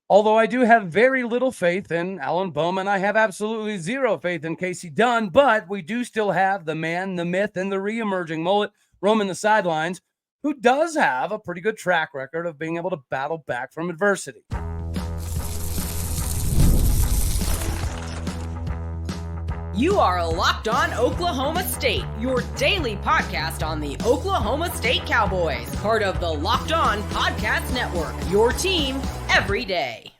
Although I do have very little faith in Alan Bowman, I have absolutely zero faith in Kasey Dunn, but we do still have the man, the myth, and the re-emerging mullet roaming the sidelines, who does have a pretty good track record of being able to battle back from adversity. You are Locked On Oklahoma State, your daily podcast on the Oklahoma State Cowboys, part of the Locked On Podcast Network, your team every day.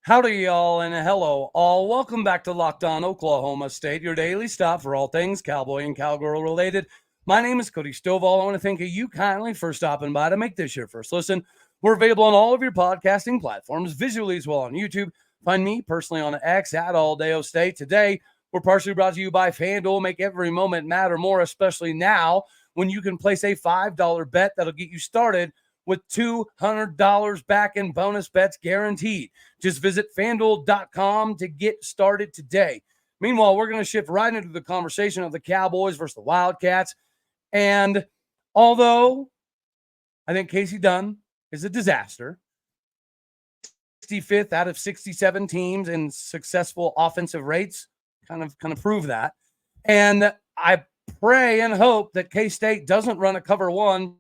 Howdy, y'all, and hello, all. Welcome back to Locked On Oklahoma State, your daily stop for all things Cowboy and Cowgirl related. My name is Cody Stovall. I want to thank you kindly for stopping by to make this your first listen. We're available on all of your podcasting platforms, visually as well on YouTube. Find me personally on X at All Day O State. Today, we're partially brought to you by FanDuel. Make every moment matter more, especially now when you can place a $5 bet that'll get you started with $200 back in bonus bets guaranteed. Just visit FanDuel.com to get started today. Meanwhile, we're going to shift right into the conversation of the Cowboys versus the Wildcats. And although I think Kasey Dunn is a disaster, 65th out of 67 teams in successful offensive rates, kind of prove that. And I pray and hope that K-State doesn't run a cover one,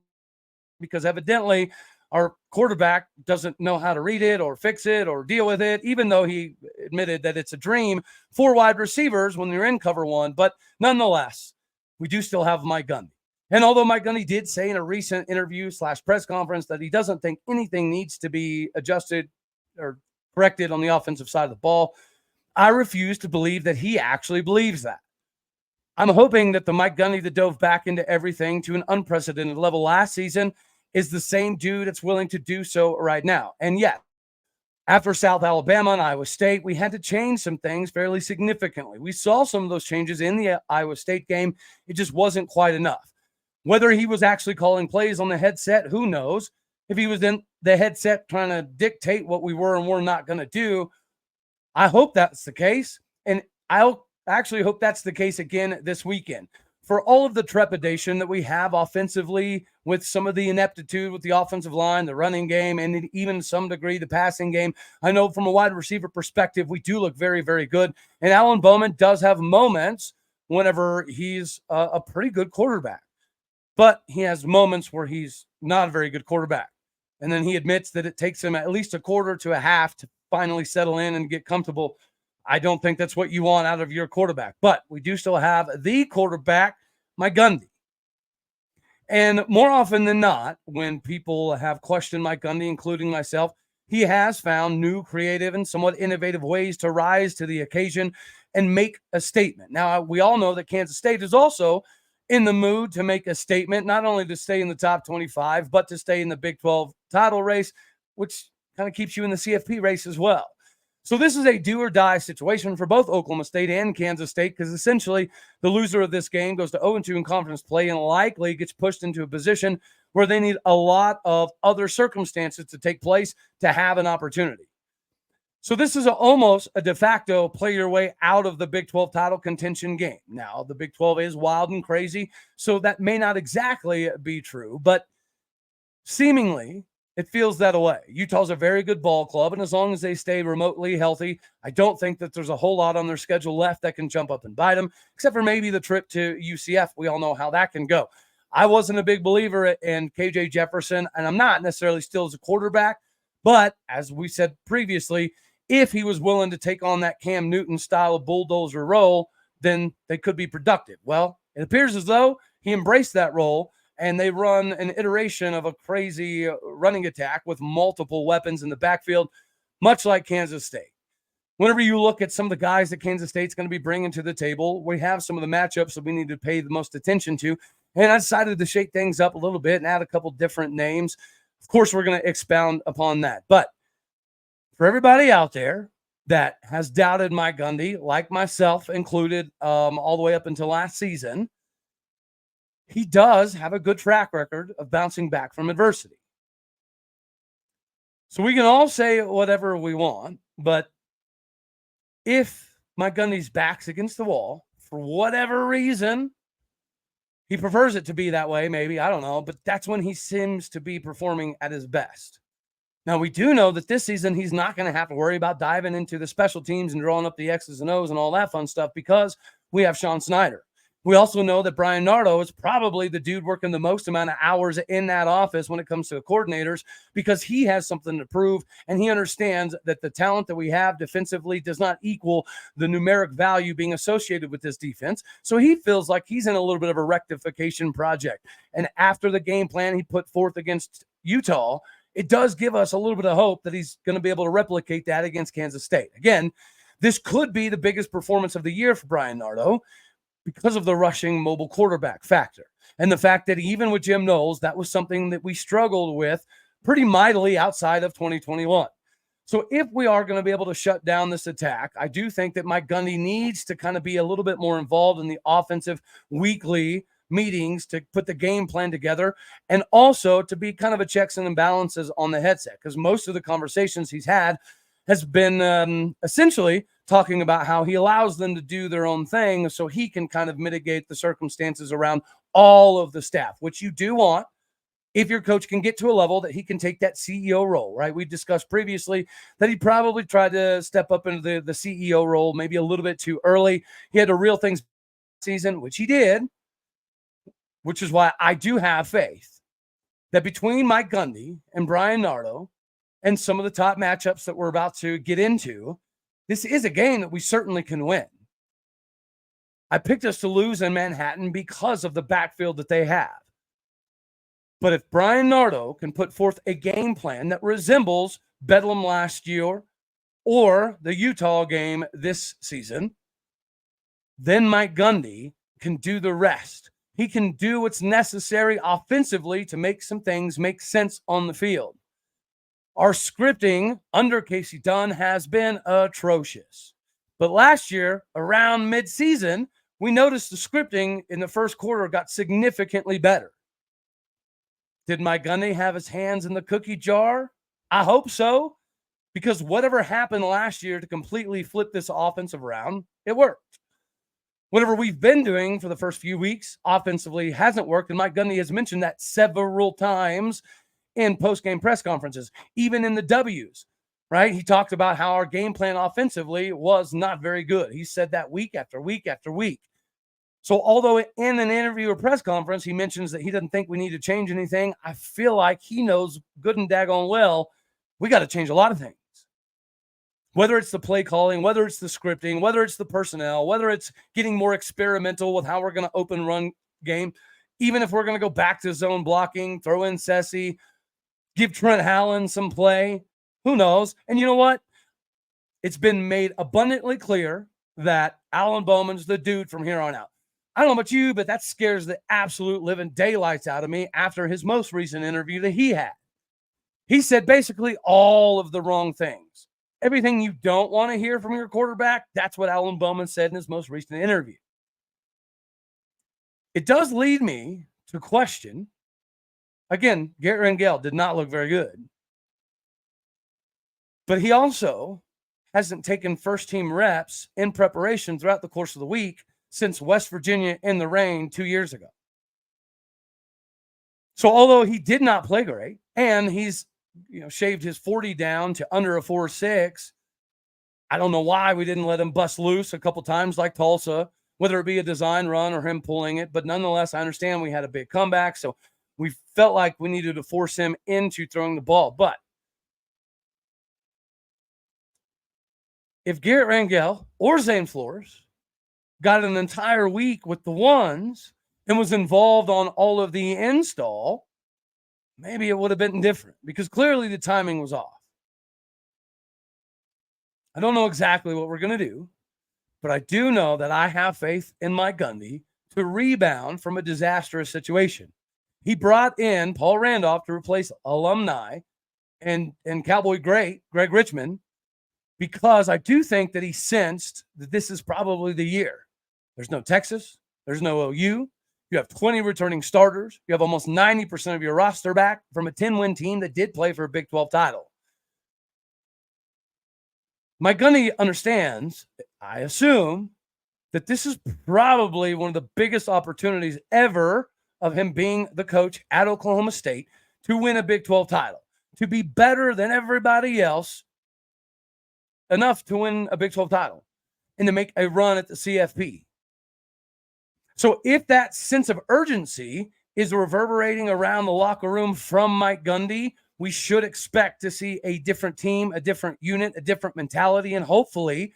because evidently our quarterback doesn't know how to read it or fix it or deal with it, even though he admitted that it's a dream for wide receivers when you're in cover one. But nonetheless, we do still have Mike Gundy. And although Mike Gundy did say in a recent interview / press conference that he doesn't think anything needs to be adjusted or corrected on the offensive side of the ball, I refuse to believe that he actually believes that. I'm hoping that the Mike Gundy that dove back into everything to an unprecedented level last season is the same dude that's willing to do so right now. And yet, after South Alabama and Iowa State, we had to change some things fairly significantly. We saw some of those changes in the Iowa State game. It just wasn't quite enough. Whether he was actually calling plays on the headset, who knows? If he was in the headset trying to dictate what we were and were not going to do, I hope that's the case. And I'll actually hope that's the case again this weekend. For all of the trepidation that we have offensively with some of the ineptitude with the offensive line, the running game, and even to some degree the passing game, I know from a wide receiver perspective, we do look very, very good. And Alan Bowman does have moments whenever he's a pretty good quarterback. But he has moments where he's not a very good quarterback. And then he admits that it takes him at least a quarter to a half to finally settle in and get comfortable. I don't think that's what you want out of your quarterback. But we do still have the quarterback, Mike Gundy. And more often than not, when people have questioned Mike Gundy, including myself, he has found new, creative, and somewhat innovative ways to rise to the occasion and make a statement. Now, we all know that Kansas State is also in the mood to make a statement, not only to stay in the top 25, but to stay in the Big 12 title race, which kind of keeps you in the CFP race as well. So this is a do or die situation for both Oklahoma State and Kansas State, because essentially the loser of this game goes to 0-2 in conference play and likely gets pushed into a position where they need a lot of other circumstances to take place to have an opportunity. So this is almost a de facto play your way out of the Big 12 title contention game. Now, the Big 12 is wild and crazy, so that may not exactly be true, but seemingly it feels that way. Utah's a very good ball club, and as long as they stay remotely healthy, I don't think that there's a whole lot on their schedule left that can jump up and bite them, except for maybe the trip to UCF. We all know how that can go. I wasn't a big believer in KJ Jefferson, and I'm not necessarily still as a quarterback, but as we said previously, if he was willing to take on that Cam Newton style of bulldozer role, then they could be productive. Well, it appears as though he embraced that role, and they run an iteration of a crazy running attack with multiple weapons in the backfield, much like Kansas State. Whenever you look at some of the guys that Kansas State's going to be bringing to the table, we have some of the matchups that we need to pay the most attention to, and I decided to shake things up a little bit and add a couple different names. Of course, we're going to expound upon that, but for everybody out there that has doubted Mike Gundy, like myself included, all the way up until last season, he does have a good track record of bouncing back from adversity. So we can all say whatever we want, but if Mike Gundy's back's against the wall, for whatever reason, he prefers it to be that way, maybe, I don't know, but that's when he seems to be performing at his best. Now, we do know that this season he's not going to have to worry about diving into the special teams and drawing up the X's and O's and all that fun stuff because we have Sean Snyder. We also know that Brian Nardo is probably the dude working the most amount of hours in that office when it comes to the coordinators because he has something to prove and he understands that the talent that we have defensively does not equal the numeric value being associated with this defense. So he feels like he's in a little bit of a rectification project. And after the game plan he put forth against Utah, it does give us a little bit of hope that he's going to be able to replicate that against Kansas State. Again, this could be the biggest performance of the year for Brian Nardo because of the rushing mobile quarterback factor. And the fact that even with Jim Knowles, that was something that we struggled with pretty mightily outside of 2021. So if we are going to be able to shut down this attack, I do think that Mike Gundy needs to kind of be a little bit more involved in the offensive weekly meetings to put the game plan together and also to be kind of a checks and balances on the headset because most of the conversations he's had has been essentially talking about how he allows them to do their own thing so he can kind of mitigate the circumstances around all of the staff, which you do want if your coach can get to a level that he can take that CEO role, right? We discussed previously that he probably tried to step up into the CEO role maybe a little bit too early. He had a real things season, which he did, which is why I do have faith that between Mike Gundy and Brian Nardo and some of the top matchups that we're about to get into, this is a game that we certainly can win. I picked us to lose in Manhattan because of the backfield that they have. But if Brian Nardo can put forth a game plan that resembles Bedlam last year or the Utah game this season, then Mike Gundy can do the rest. He can do what's necessary offensively to make some things make sense on the field. Our scripting under Kasey Dunn has been atrocious. But last year, around mid-season, we noticed the scripting in the first quarter got significantly better. Did Mike Gundy have his hands in the cookie jar? I hope so, because whatever happened last year to completely flip this offensive around, it worked. Whatever we've been doing for the first few weeks offensively hasn't worked, and Mike Gundy has mentioned that several times in post-game press conferences, even in the W's, right? He talked about how our game plan offensively was not very good. He said that week after week after week. So although in an interview or press conference, he mentions that he doesn't think we need to change anything, I feel like he knows good and daggone well we got to change a lot of things. Whether it's the play calling, whether it's the scripting, whether it's the personnel, whether it's getting more experimental with how we're going to open run game, even if we're going to go back to zone blocking, throw in Sessi, give Trent Hallen some play, who knows? And you know what? It's been made abundantly clear that Alan Bowman's the dude from here on out. I don't know about you, but that scares the absolute living daylights out of me after his most recent interview that he had. He said basically all of the wrong things. Everything you don't want to hear from your quarterback, that's what Alan Bowman said in his most recent interview. It does lead me to question, again, Garrett Rangel did not look very good. But he also hasn't taken first-team reps in preparation throughout the course of the week since West Virginia in the rain 2 years ago. So although he did not play great, and he's shaved his 40 down to under a 4.6. I don't know why we didn't let him bust loose a couple times like Tulsa, whether it be a design run or him pulling it. But nonetheless, I understand we had a big comeback, so we felt like we needed to force him into throwing the ball. But if Garrett Rangel or Zane Flores got an entire week with the ones and was involved on all of the install, maybe it would have been different because clearly the timing was off. I don't know exactly what we're going to do, but I do know that I have faith in Mike Gundy to rebound from a disastrous situation. He brought in Paul Randolph to replace alumni and Cowboy great Greg Richmond because I do think that he sensed that this is probably the year. There's no Texas. There's no OU. You have 20 returning starters. You have almost 90% of your roster back from a 10-win team that did play for a Big 12 title. Mike Gundy understands, I assume, that this is probably one of the biggest opportunities ever of him being the coach at Oklahoma State to win a Big 12 title. to be better than everybody else, enough to win a Big 12 title and to make a run at the CFP. So if that sense of urgency is reverberating around the locker room from Mike Gundy, we should expect to see a different team, a different unit, a different mentality, and hopefully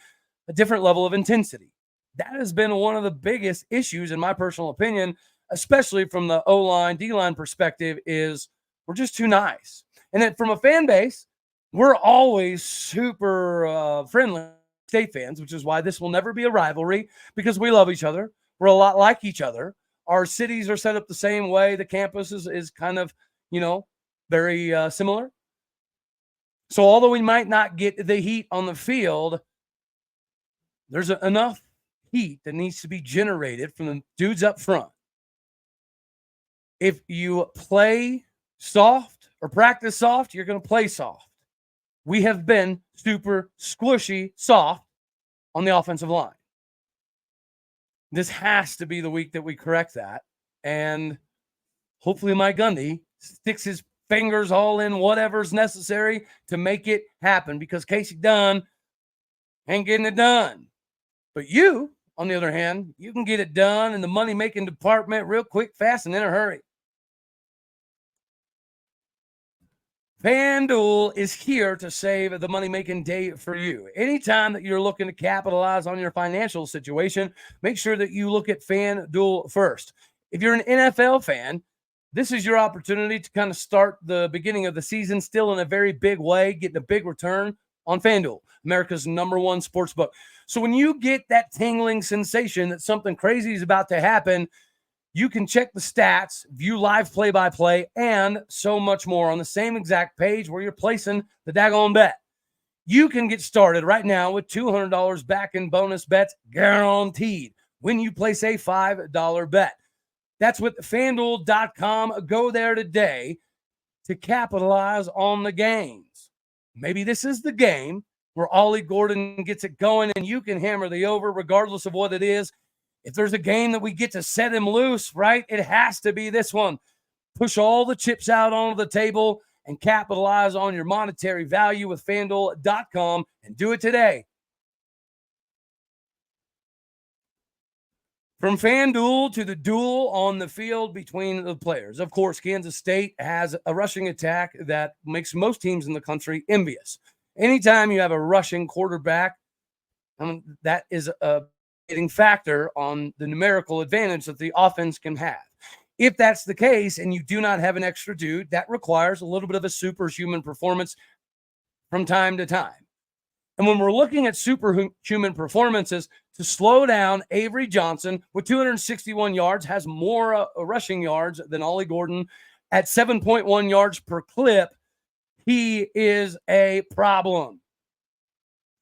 a different level of intensity. That has been one of the biggest issues, in my personal opinion, especially from the O-line, D-line perspective, is we're just too nice. And then from a fan base, we're always super friendly State fans, which is why this will never be a rivalry, because we love each other. We're a lot like each other. Our cities are set up the same way. The campus is kind of, very similar. So although we might not get the heat on the field, there's enough heat that needs to be generated from the dudes up front. If you play soft or practice soft, you're going to play soft. We have been super squishy soft on the offensive line. This has to be the week that we correct that. And hopefully Mike Gundy sticks his fingers all in whatever's necessary to make it happen, because Kasey Dunn ain't getting it done. But you, on the other hand, you can get it done in the money-making department real quick, fast, and in a hurry. FanDuel is here to save the money-making day for you. Anytime that you're looking to capitalize on your financial situation, make sure that you look at FanDuel first. If you're an NFL fan, this is your opportunity to kind of start the beginning of the season still in a very big way, getting a big return on FanDuel, America's #1 sportsbook. So when you get that tingling sensation that something crazy is about to happen, you can check the stats, view live play-by-play, and so much more on the same exact page where you're placing the daggone bet. You can get started right now with $200 back in bonus bets guaranteed when you place a $5 bet. That's with FanDuel.com. Go there today to capitalize on the gains. Maybe this is the game where Ollie Gordon gets it going and you can hammer the over regardless of what it is. If there's a game that we get to set him loose, right, it has to be this one. Push all the chips out onto the table and capitalize on your monetary value with FanDuel.com, and do it today. From FanDuel to the duel on the field between the players. Of course, Kansas State has a rushing attack that makes most teams in the country envious. Anytime you have a rushing quarterback, that is a factor on the numerical advantage that the offense can have. If that's the case and you do not have an extra dude, that requires a little bit of a superhuman performance from time to time. And when we're looking at superhuman performances, to slow down, Avery Johnson with 261 yards has more rushing yards than Ollie Gordon at 7.1 yards per clip. He is a problem.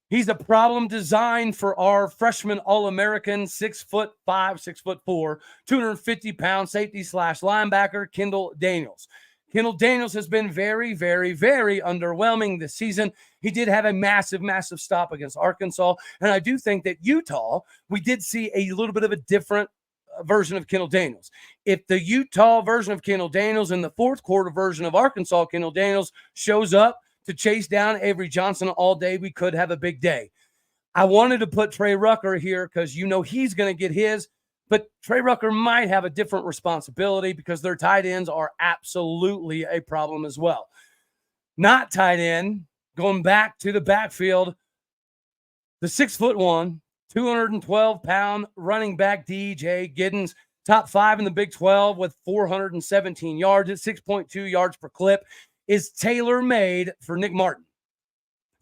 He's a problem designed for our freshman All-American, 6'5", 6'4", 250-pound safety/linebacker, Kendall Daniels. Kendall Daniels has been very, very, very underwhelming this season. He did have a massive, massive stop against Arkansas. And I do think that Utah, we did see a little bit of a different version of Kendall Daniels. If the Utah version of Kendall Daniels and the fourth quarter version of Arkansas Kendall Daniels shows up to chase down Avery Johnson all day, we could have a big day. I wanted to put Trey Rucker here because he's going to get his, but Trey Rucker might have a different responsibility because their tight ends are absolutely a problem as well. Not tight end, going back to the backfield, the 6'1", 212-pound running back DJ Giddens, top 5 in the Big 12 with 417 yards at 6.2 yards per clip, is tailor-made for Nick Martin.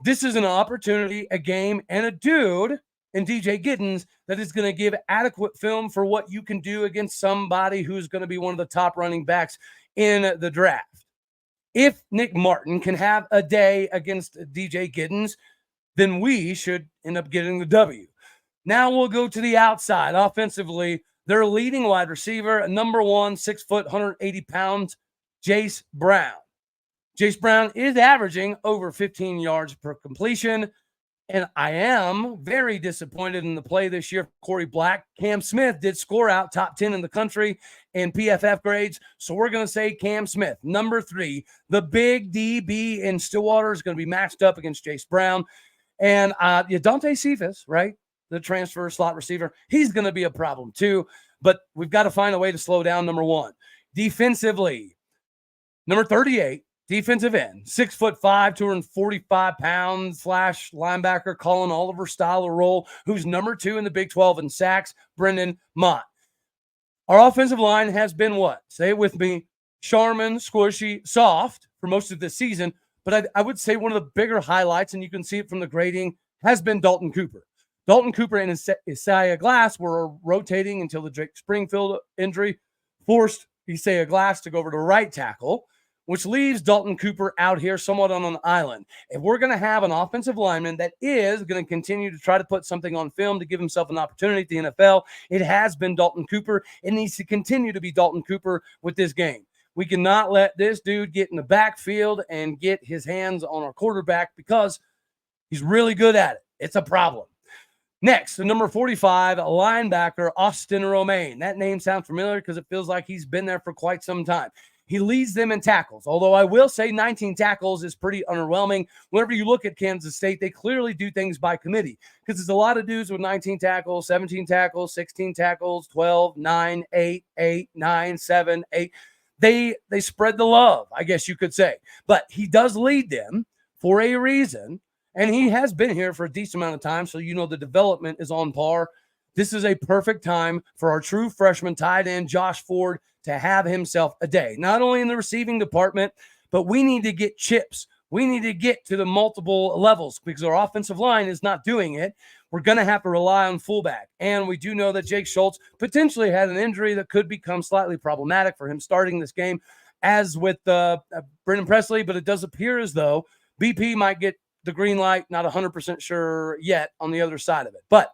This is an opportunity, a game, and a dude in DJ Giddens that is going to give adequate film for what you can do against somebody who's going to be one of the top running backs in the draft. If Nick Martin can have a day against DJ Giddens, then we should end up getting the W. Now we'll go to the outside. Offensively, their leading wide receiver, #1, 6 foot, 180 pounds, Jace Brown. Jace Brown is averaging over 15 yards per completion. And I am very disappointed in the play this year for Corey Black. Cam Smith did score out top 10 in the country in PFF grades. So we're going to say Cam Smith. Number 3, the big DB in Stillwater is going to be matched up against Jace Brown. And Dante Cephas, right? The transfer slot receiver. He's going to be a problem too. But we've got to find a way to slow down number 1. Defensively, number 38. Defensive end, 6'5", 245 pounds, slash linebacker, Colin Oliver style of role, who's number 2 in the Big 12 in sacks, Brendan Mott. Our offensive line has been what? Say it with me. Charmin, squishy, soft for most of this season. But I would say one of the bigger highlights, and you can see it from the grading, has been Dalton Cooper. Dalton Cooper and Isaiah Glass were rotating until the Drake Springfield injury forced Isaiah Glass to go over to right tackle, which leaves Dalton Cooper out here somewhat on an island. If we're going to have an offensive lineman that is going to continue to try to put something on film to give himself an opportunity at the NFL, it has been Dalton Cooper. It needs to continue to be Dalton Cooper with this game. We cannot let this dude get in the backfield and get his hands on our quarterback because he's really good at it. It's a problem. Next, the number 45 linebacker, Austin Romaine. That name sounds familiar because it feels like he's been there for quite some time. He leads them in tackles, although I will say 19 tackles is pretty underwhelming. Whenever you look at Kansas State, they clearly do things by committee because there's a lot of dudes with 19 tackles, 17 tackles, 16 tackles, 12, 9, 8, 8, 9, 7, 8. They spread the love, I guess you could say. But he does lead them for a reason, and he has been here for a decent amount of time, so you know the development is on par. This is a perfect time for our true freshman tight end, Josh Ford, to have himself a day, not only in the receiving department, but we need to get chips. We need to get to the multiple levels because our offensive line is not doing it. We're going to have to rely on fullback. And we do know that Jake Schultz potentially had an injury that could become slightly problematic for him starting this game, as with Brendan Presley, but it does appear as though BP might get the green light, not 100% sure yet on the other side of it. But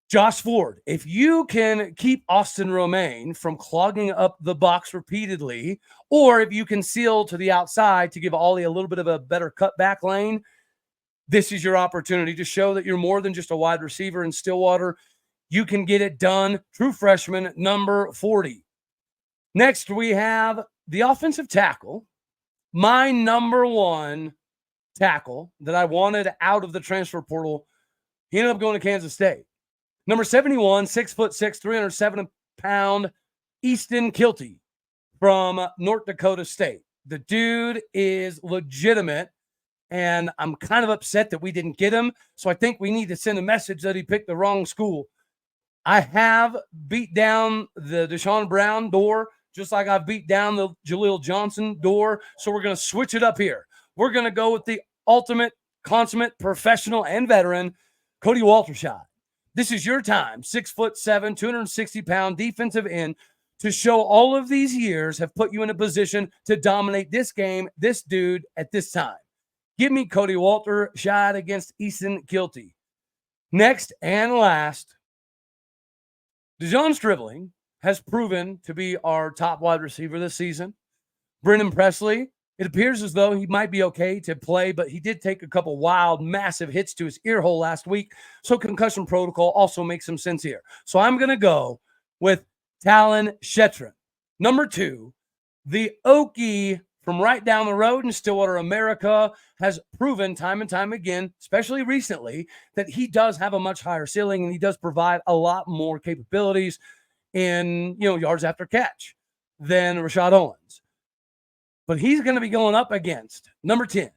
Josh Ford, if you can keep Austin Romaine from clogging up the box repeatedly, or if you can seal to the outside to give Ollie a little bit of a better cutback lane, this is your opportunity to show that you're more than just a wide receiver in Stillwater. You can get it done. True freshman, number 40. Next, we have the offensive tackle. My number 1 tackle that I wanted out of the transfer portal, he ended up going to Kansas State. Number 71, 6'6", 307-pound Easton Kilty from North Dakota State. The dude is legitimate, and I'm kind of upset that we didn't get him. So I think we need to send a message that he picked the wrong school. I have beat down the Deshaun Brown door, just like I've beat down the Jaleel Johnson door. So we're going to switch it up here. We're going to go with the ultimate, consummate, professional, and veteran, Cody Waltershot. This is your time, 6'7", 260-pound defensive end, to show all of these years have put you in a position to dominate this game, this dude at this time. Give me Cody Waltershot against Easton Kilty. Next and last, DeJon Stribling has proven to be our top wide receiver this season. Brendan Presley, it appears as though he might be okay to play, but he did take a couple wild, massive hits to his ear hole last week. So concussion protocol also makes some sense here. So I'm going to go with Talon Shetron. Number 2, the Okie from right down the road in Stillwater, America, has proven time and time again, especially recently, that he does have a much higher ceiling and he does provide a lot more capabilities in, yards after catch than Rashad Owens. But he's going to be going up against number 10,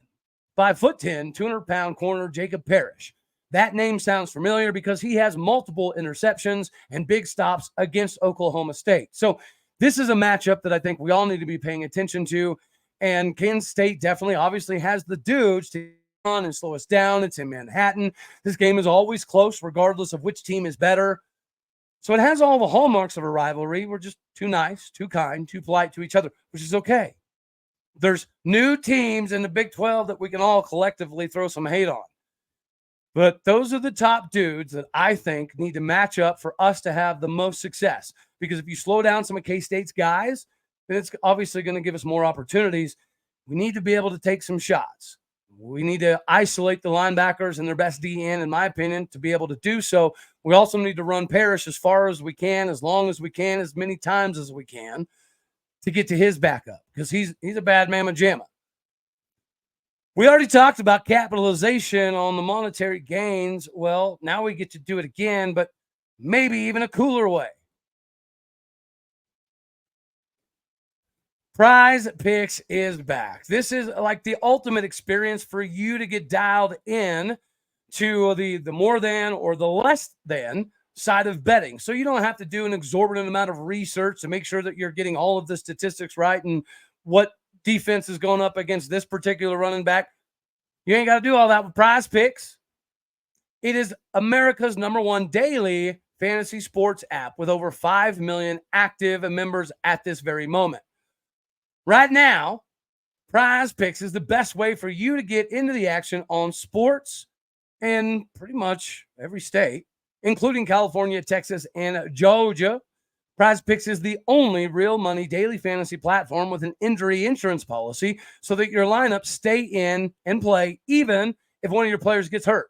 5'10", 200-pound corner Jacob Parrish. That name sounds familiar because he has multiple interceptions and big stops against Oklahoma State. So this is a matchup that I think we all need to be paying attention to. And Kansas State definitely obviously has the dudes to run and slow us down. It's in Manhattan. This game is always close regardless of which team is better. So it has all the hallmarks of a rivalry. We're just too nice, too kind, too polite to each other, which is okay. There's new teams in the Big 12 that we can all collectively throw some hate on. But those are the top dudes that I think need to match up for us to have the most success. Because if you slow down some of K-State's guys, then it's obviously going to give us more opportunities. We need to be able to take some shots. We need to isolate the linebackers and their best DN, in my opinion, to be able to do so. We also need to run Parrish as far as we can, as long as we can, as many times as we can to get to his backup, because he's a bad mamma jamma. We already talked about capitalization on the monetary gains. Well, now we get to do it again, but maybe even a cooler way. PrizePicks is back. This is like the ultimate experience for you to get dialed in to the more than or the less than side of betting. So you don't have to do an exorbitant amount of research to make sure that you're getting all of the statistics right and what defense is going up against this particular running back. You ain't got to do all that with PrizePicks. It is America's #1 daily fantasy sports app with over 5 million active members at this very moment. Right now, PrizePicks is the best way for you to get into the action on sports in pretty much every state, including California, Texas, and Georgia. PrizePicks is the only real money daily fantasy platform with an injury insurance policy so that your lineups stay in and play even if one of your players gets hurt.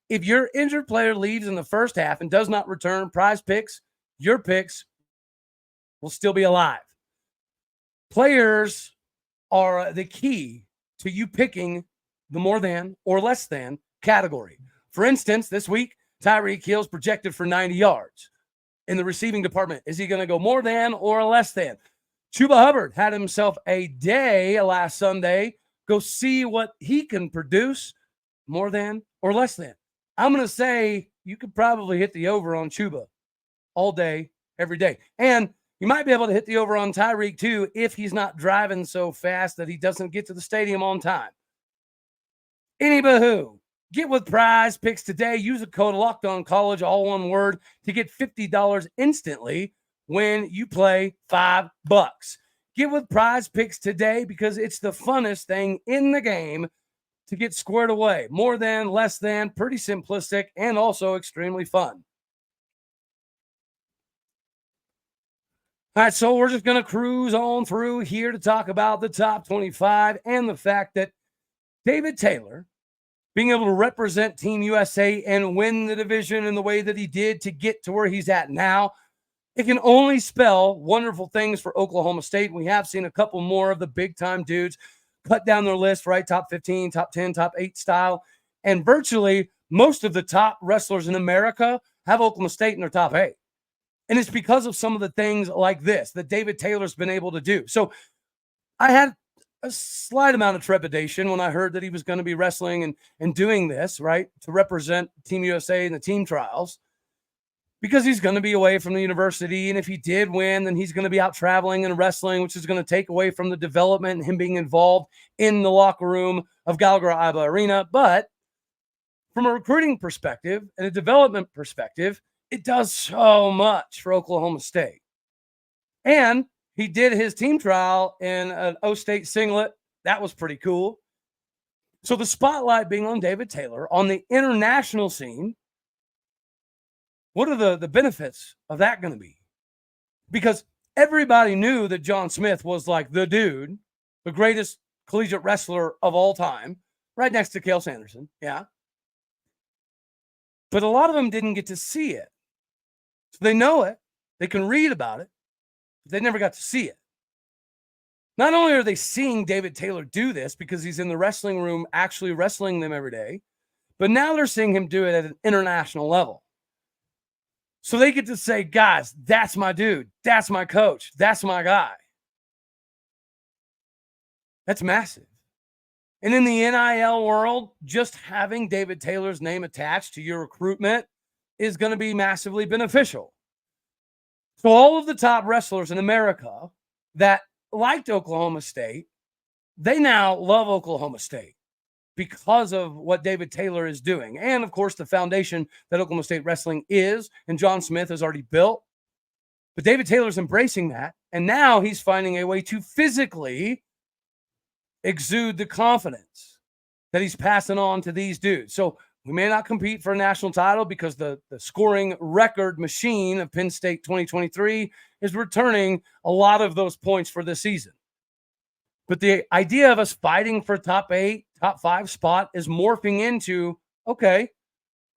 If your injured player leaves in the first half and does not return, PrizePicks, your picks will still be alive. Players are the key to you picking the more than or less than category. For instance, this week, Tyreek Hill's projected for 90 yards in the receiving department. Is he going to go more than or less than? Chuba Hubbard had himself a day last Sunday. Go see what he can produce, more than or less than. I'm going to say you could probably hit the over on Chuba all day, every day. And you might be able to hit the over on Tyreek too if he's not driving so fast that he doesn't get to the stadium on time. Anywho, get with PrizePicks today. Use the code LOCKEDONCollege, all one word, to get $50 instantly when you play $5. Get with PrizePicks today because it's the funnest thing in the game to get squared away. More than, less than, pretty simplistic, and also extremely fun. All right, so we're just going to cruise on through here to talk about the top 25 and the fact that David Taylor, being able to represent Team USA and win the division in the way that he did to get to where he's at now, it can only spell wonderful things for Oklahoma State. We have seen a couple more of the big-time dudes cut down their list, right? Top 15, top 10, top 8 style. And virtually most of the top wrestlers in America have Oklahoma State in their top 8. And it's because of some of the things like this that David Taylor's been able to do. So I had a slight amount of trepidation when I heard that he was going to be wrestling and doing this, right, to represent Team USA in the team trials, because he's going to be away from the university. And if he did win, then he's going to be out traveling and wrestling, which is going to take away from the development and him being involved in the locker room of Gallagher Iba Arena. But from a recruiting perspective and a development perspective, it does so much for Oklahoma State. And he did his team trial in an O-State singlet. That was pretty cool. So the spotlight being on David Taylor on the international scene, what are the benefits of that going to be? Because everybody knew that John Smith was like the dude, the greatest collegiate wrestler of all time, right next to Cale Sanderson. Yeah. But a lot of them didn't get to see it. So they know it. They can read about it. But they never got to see it. Not only are they seeing David Taylor do this because he's in the wrestling room actually wrestling them every day, but now they're seeing him do it at an international level. So they get to say, guys, that's my dude. That's my coach. That's my guy. That's massive. And in the NIL world, just having David Taylor's name attached to your recruitment is going to be massively beneficial. So all of the top wrestlers in America that liked Oklahoma State, they now love Oklahoma State because of what David Taylor is doing. And, of course, the foundation that Oklahoma State wrestling is and John Smith has already built. But David Taylor's embracing that, and now he's finding a way to physically exude the confidence that he's passing on to these dudes. So we may not compete for a national title because the scoring record machine of Penn State 2023 is returning a lot of those points for this season. But the idea of us fighting for top 8, top 5 spot is morphing into, okay,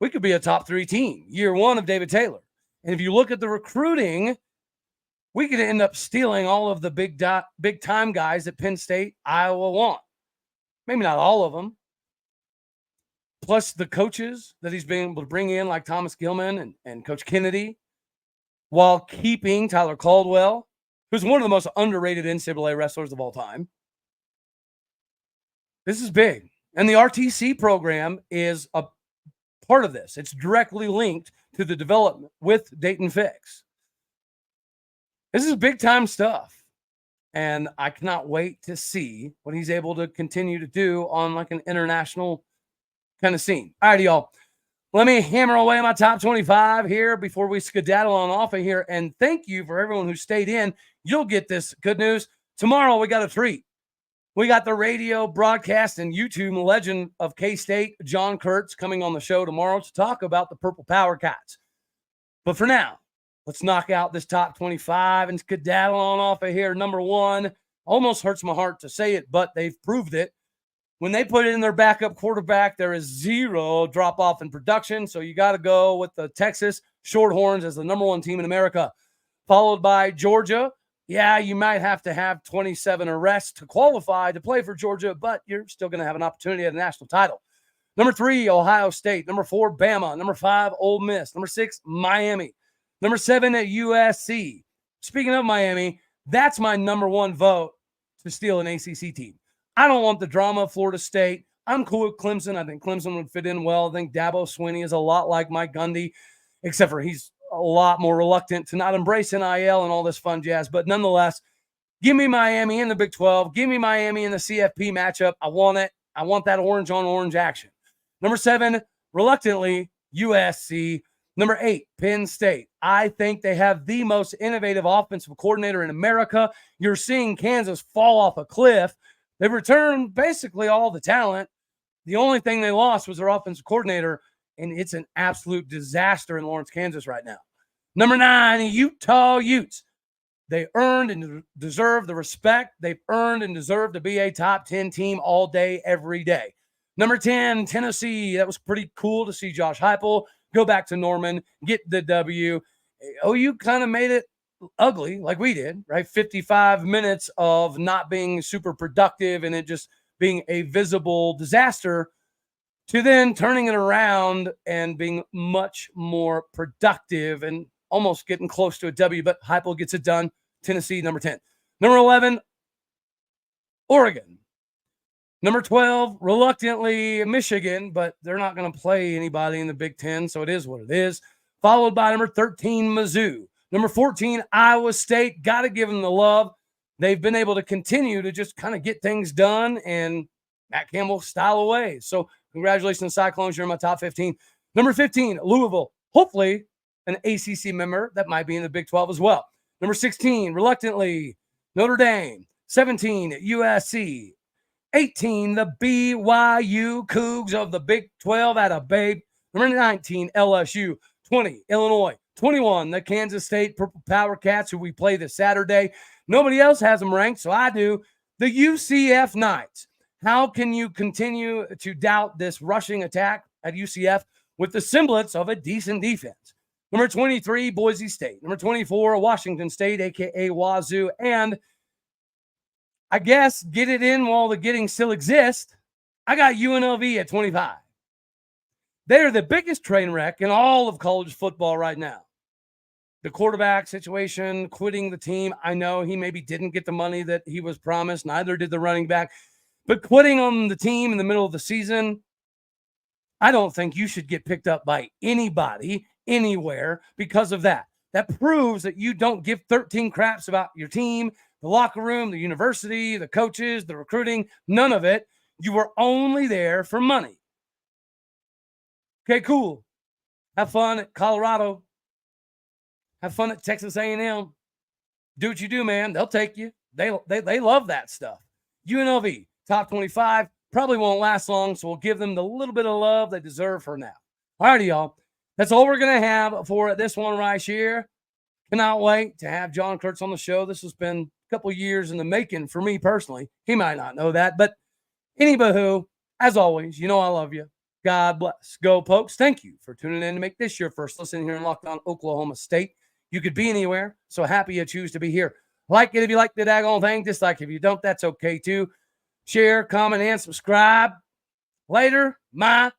we could be a top 3 team year 1 of David Taylor. And if you look at the recruiting, we could end up stealing all of the big time guys that Penn State, Iowa want. Maybe not all of them. Plus the coaches that he's been able to bring in, like Thomas Gilman and Coach Kennedy, while keeping Tyler Caldwell, who's one of the most underrated NCAA wrestlers of all time. This is big. And the RTC program is a part of this. It's directly linked to the development with Dayton Fix. This is big time stuff. And I cannot wait to see what he's able to continue to do on like an international kind of scene. All right, y'all. Let me hammer away my top 25 here before we skedaddle on off of here. And thank you for everyone who stayed in. You'll get this good news. Tomorrow, we got a treat. We got the radio broadcast and YouTube legend of K-State, John Kurtz, coming on the show tomorrow to talk about the Purple Power Cats. But for now, let's knock out this top 25 and skedaddle on off of here. Number 1, almost hurts my heart to say it, but they've proved it. When they put in their backup quarterback, there is 0 drop-off in production. So you got to go with the Texas Shorthorns as the number 1 team in America, followed by Georgia. Yeah, you might have to have 27 arrests to qualify to play for Georgia, but you're still going to have an opportunity at a national title. Number 3, Ohio State. Number 4, Bama. Number 5, Ole Miss. Number 6, Miami. Number 7 at USC. Speaking of Miami, that's my number 1 vote to steal an ACC team. I don't want the drama of Florida State. I'm cool with Clemson. I think Clemson would fit in well. I think Dabo Swinney is a lot like Mike Gundy, except for he's a lot more reluctant to not embrace NIL and all this fun jazz. But nonetheless, give me Miami in the Big 12. Give me Miami in the CFP matchup. I want it. I want that orange on orange action. Number 7, reluctantly, USC. Number 8, Penn State. I think they have the most innovative offensive coordinator in America. You're seeing Kansas fall off a cliff. They've returned basically all the talent. The only thing they lost was their offensive coordinator, and it's an absolute disaster in Lawrence, Kansas right now. Number 9, Utah Utes. They earned and deserve the respect. They've earned and deserve to be a top 10 team all day, every day. Number 10, Tennessee. That was pretty cool to see Josh Heupel go back to Norman, get the W. OU kind of made it ugly like we did, right? 55 minutes of not being super productive and it just being a visible disaster, to then turning it around and being much more productive and almost getting close to a W, but Heupel gets it done. Tennessee, number 10. Number 11, Oregon. Number 12, reluctantly, Michigan, but they're not going to play anybody in the Big Ten, so it is what it is. Followed by number 13, Mizzou. Number 14, Iowa State. Got to give them the love. They've been able to continue to just kind of get things done and Matt Campbell style away. So congratulations, Cyclones. You're in my top 15. Number 15, Louisville. Hopefully an ACC member that might be in the Big 12 as well. Number 16, reluctantly, Notre Dame. 17, USC. 18, the BYU Cougs of the Big 12 at a babe. Number 19, LSU. 20, Illinois. 21, the Kansas State Purple Power Cats, who we play this Saturday. Nobody else has them ranked, so I do. The UCF Knights. How can you continue to doubt this rushing attack at UCF with the semblance of a decent defense? Number 23, Boise State. Number 24, Washington State, a.k.a. Wazoo. And I guess get it in while the getting still exists. I got UNLV at 25. They're the biggest train wreck in all of college football right now. The quarterback situation, quitting the team. I know he maybe didn't get the money that he was promised. Neither did the running back. But quitting on the team in the middle of the season, I don't think you should get picked up by anybody, anywhere because of that. That proves that you don't give 13 craps about your team, the locker room, the university, the coaches, the recruiting, none of it. You were only there for money. Okay, cool. Have fun at Colorado. Have fun at Texas A&M. Do what you do, man. They'll take you. They love that stuff. UNLV, top 25. Probably won't last long, so we'll give them the little bit of love they deserve for now. All righty, y'all. That's all we're going to have for this one right here. Cannot wait to have John Kurtz on the show. This has been couple years in the making for me personally. He might not know that, but anywho, as always, you know I love you. God bless. Go Pokes. Thank you for tuning in to make this your first listen here in Locked On Oklahoma State. You could be anywhere, so happy you choose to be here. Like it if you like the daggone thing. Dislike if you don't. That's okay too. Share, comment, and subscribe. Later, my